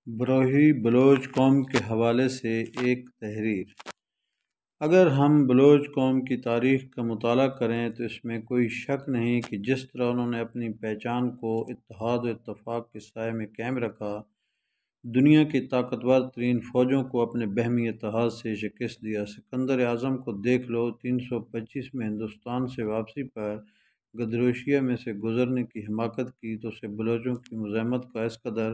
بروہی بلوچ قوم کے حوالے سے ایک تحریر۔ اگر ہم بلوچ قوم کی تاریخ کا مطالعہ کریں تو اس میں کوئی شک نہیں کہ جس طرح انہوں نے اپنی پہچان کو اتحاد و اتفاق کے سائے میں قائم رکھا، دنیا کی طاقتور ترین فوجوں کو اپنے باہمی اتحاد سے شکست دیا۔ سکندر اعظم کو دیکھ لو، 325 میں ہندوستان سے واپسی پر گدروشیا میں سے گزرنے کی حماقت کی تو اسے بلوچوں کی مزاحمت کا اس قدر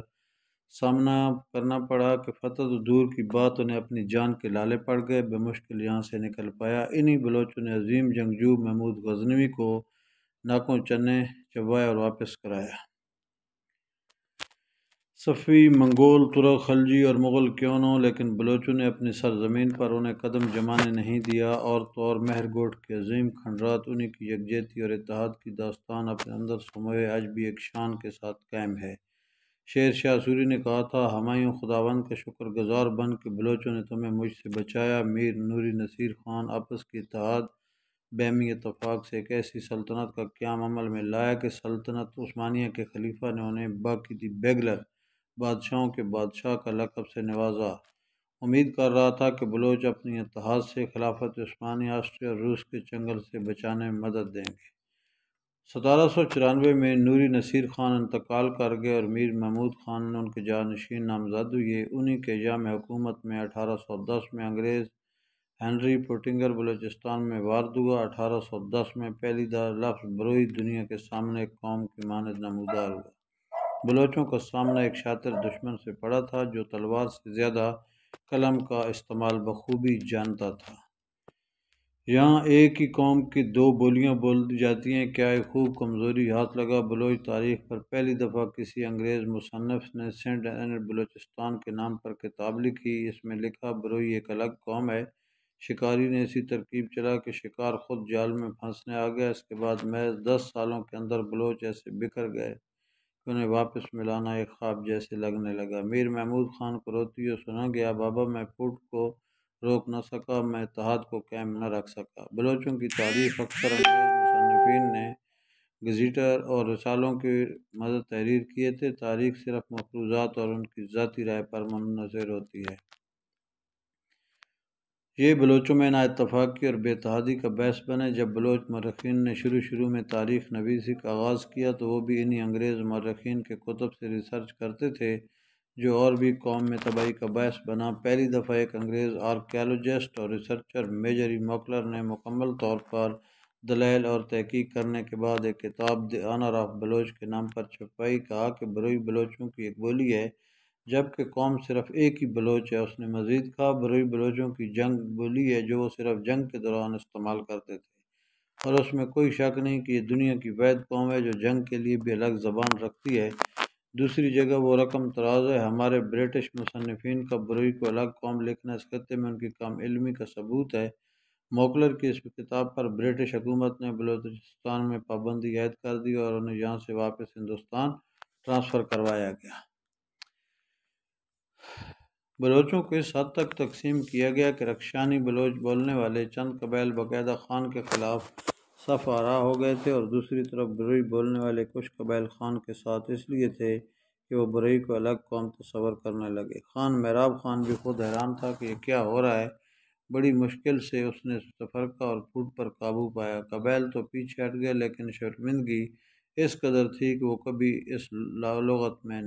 سامنا کرنا پڑا کہ فتح تو دور کی بات، انہیں اپنی جان کے لالے پڑ گئے، بمشکل یہاں سے نکل پایا۔ انہی بلوچوں نے عظیم جنگجو محمود غزنوی کو ناکوں چنے چبائے اور واپس کرایا۔ صفوی، منگول، ترک، خلجی اور مغل کیوں نہ ہوں، لیکن بلوچوں نے اپنی سرزمین پر انہیں قدم جمانے نہیں دیا، اور تو اور مہر گوٹ کے عظیم کھنڈرات، انہی کی یکجہتی اور اتحاد کی داستان اپنے اندر سموئے آج بھی ایک شان کے ساتھ قائم ہے۔ شیر شاہ سوری نے کہا تھا، ہمایوں خداوند کا شکر گزار بن کہ بلوچوں نے تمہیں مجھ سے بچایا۔ میر نوری نصیر خان آپس کی اتحاد، باہمی اتفاق سے ایک ایسی سلطنت کا قیام عمل میں لایا کہ سلطنت عثمانیہ کے خلیفہ نے انہیں باقی دی بیگلر، بادشاہوں کے بادشاہ کا لقب سے نوازا۔ امید کر رہا تھا کہ بلوچ اپنی اتحاد سے خلافت عثمانی، آسٹریا اور روس کے چنگل سے بچانے میں مدد دیں گے۔ 1794 میں نوری نصیر خان انتقال کر گئے اور میر محمود خان نے ان کے جانشین نامزد ہوئے۔ انہی کے ایام حکومت میں 1810 میں انگریز ہنری پوٹنگر بلوچستان میں وارد ہوا۔ 1810 میں پہلی بار لفظ بروئی دنیا کے سامنے ایک قوم کی مانند نمودار ہوا۔ بلوچوں کا سامنا ایک شاطر دشمن سے پڑا تھا جو تلوار سے زیادہ قلم کا استعمال بخوبی جانتا تھا۔ یہاں ایک ہی قوم کی دو بولیاں بولی جاتی ہیں، کیا ایک خوب کمزوری ہاتھ لگا۔ بلوچ تاریخ پر پہلی دفعہ کسی انگریز مصنف نے سینٹ اینڈ بلوچستان کے نام پر کتاب لکھی۔ اس میں لکھا، بروئی ایک الگ قوم ہے۔ شکاری نے ایسی ترکیب چلا کہ شکار خود جال میں پھنسنے آ گیا۔ اس کے بعد محض 10 سالوں کے اندر بلوچ ایسے بکھر گئے کہ انہیں واپس ملانا ایک خواب جیسے لگنے لگا۔ میر محمود خان کو روتے ہوئے سنا گیا، بابا میں پھوٹ کو روک نہ سکا، میں اتحاد کو قائم نہ رکھ سکا۔ بلوچوں کی تاریخ اکثر انگریز مصنفین نے گزیٹر اور رسالوں کی مدد تحریر کیے تھے۔ تاریخ صرف مفروضات اور ان کی ذاتی رائے پر منحصر ہوتی ہے۔ یہ بلوچوں میں نااتفاقی اور بے اتحادی کا باعث بنے۔ جب بلوچ مورخین نے شروع میں تاریخ نویسی کا آغاز کیا تو وہ بھی انہی انگریز مورخین کے کتب سے ریسرچ کرتے تھے، جو اور بھی قوم میں تباہی کا باعث بنا۔ پہلی دفعہ ایک انگریز آرکیالوجسٹ اور ریسرچر میجر ای موکلر نے مکمل طور پر دلائل اور تحقیق کرنے کے بعد ایک کتاب دی آنر آف بلوچ کے نام پر چھپوائی۔ کہا کہ بروئی بلوچوں کی ایک بولی ہے جبکہ قوم صرف ایک ہی بلوچ ہے۔ اس نے مزید کہا، بروئی بلوچوں کی جنگ بولی ہے جو وہ صرف جنگ کے دوران استعمال کرتے تھے، اور اس میں کوئی شک نہیں کہ یہ دنیا کی واحد قوم ہے جو جنگ کے لیے بھی الگ زبان رکھتی ہے۔ دوسری جگہ وہ رقم تراز ہے۔ ہمارے برٹش مصنفین کا بروئی کو الگ قوم لکھنا اس خطے میں ان کی کم علمی کا ثبوت ہے۔ موکلر کی اس کتاب پر برٹش حکومت نے بلوچستان میں پابندی عائد کر دی اور انہیں یہاں سے واپس ہندوستان ٹرانسفر کروایا گیا۔ بلوچوں کو اس حد تک تقسیم کیا گیا کہ رکشانی بلوچ بولنے والے چند قبائل باقاعدہ خان کے خلاف صف آرا ہو گئے تھے، اور دوسری طرف بروئی بولنے والے کچھ قبائل خان کے ساتھ اس لیے تھے کہ وہ بروئی کو الگ قوم تصور کرنے لگے۔ خان میراب خان بھی خود حیران تھا کہ یہ کیا ہو رہا ہے۔ بڑی مشکل سے اس نے تفرقہ اور پھوٹ پر قابو پایا۔ قبائل تو پیچھے ہٹ گئے لیکن شرمندگی اس قدر تھی کہ وہ کبھی اس لغت میں